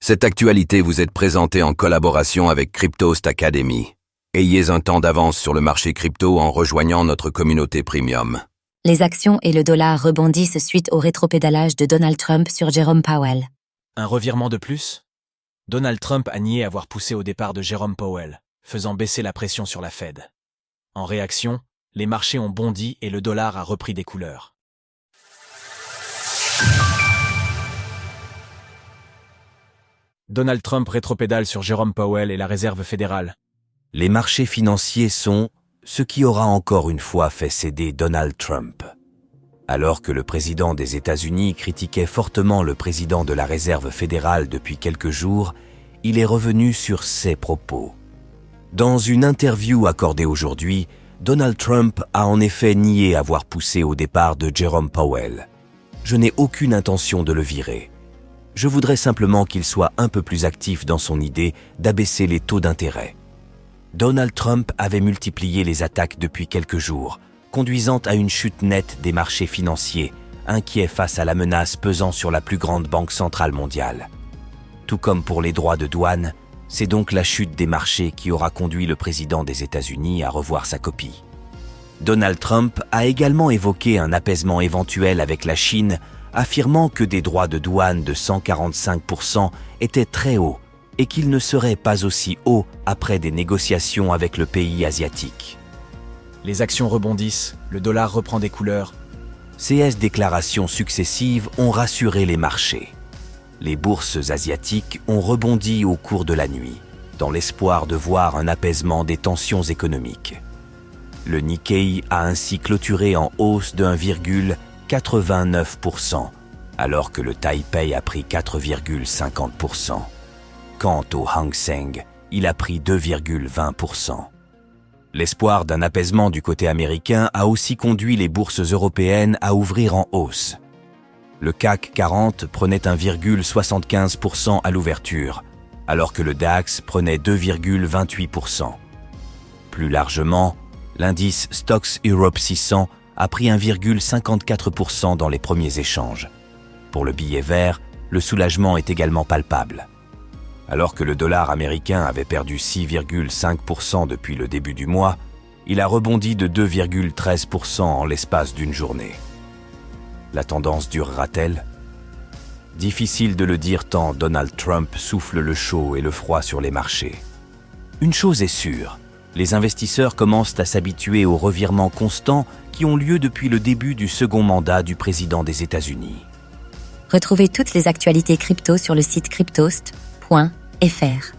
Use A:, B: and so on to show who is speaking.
A: Cette actualité vous est présentée en collaboration avec Cryptost Academy. Ayez un temps d'avance sur le marché crypto en rejoignant notre communauté premium.
B: Les actions et le dollar rebondissent suite au rétropédalage de Donald Trump sur Jerome Powell.
C: Un revirement de plus ? Donald Trump a nié avoir poussé au départ de Jerome Powell, faisant baisser la pression sur la Fed. En réaction, les marchés ont bondi et le dollar a repris des couleurs. Donald Trump rétropédale sur Jerome Powell et la Réserve fédérale.
D: Les marchés financiers sont ce qui aura encore une fois fait céder Donald Trump. Alors que le président des États-Unis critiquait fortement le président de la Réserve fédérale depuis quelques jours, il est revenu sur ses propos. Dans une interview accordée aujourd'hui, Donald Trump a en effet nié avoir poussé au départ de Jerome Powell. « Je n'ai aucune intention de le virer. Je voudrais simplement qu'il soit un peu plus actif dans son idée d'abaisser les taux d'intérêt. » Donald Trump avait multiplié les attaques depuis quelques jours, conduisant à une chute nette des marchés financiers, inquiets face à la menace pesant sur la plus grande banque centrale mondiale. Tout comme pour les droits de douane, c'est donc la chute des marchés qui aura conduit le président des États-Unis à revoir sa copie. Donald Trump a également évoqué un apaisement éventuel avec la Chine, affirmant que des droits de douane de 145% étaient très hauts et qu'ils ne seraient pas aussi hauts après des négociations avec le pays asiatique.
C: Les actions rebondissent, le dollar reprend des couleurs.
D: Ces déclarations successives ont rassuré les marchés. Les bourses asiatiques ont rebondi au cours de la nuit, dans l'espoir de voir un apaisement des tensions économiques. Le Nikkei a ainsi clôturé en hausse de 1,89%, alors que le Taipei a pris 4,50%. Quant au Hang Seng, il a pris 2,20%. L'espoir d'un apaisement du côté américain a aussi conduit les bourses européennes à ouvrir en hausse. Le CAC 40 prenait 1,75% à l'ouverture, alors que le DAX prenait 2,28%. Plus largement, l'indice Stocks Europe 600 a pris 1,54% dans les premiers échanges. Pour le billet vert, le soulagement est également palpable. Alors que le dollar américain avait perdu 6,5% depuis le début du mois, il a rebondi de 2,13% en l'espace d'une journée. La tendance durera-t-elle ? Difficile de le dire tant Donald Trump souffle le chaud et le froid sur les marchés. Une chose est sûre, les investisseurs commencent à s'habituer aux revirements constants qui ont lieu depuis le début du second mandat du président des États-Unis.
B: Retrouvez toutes les actualités crypto sur le site cryptost.fr.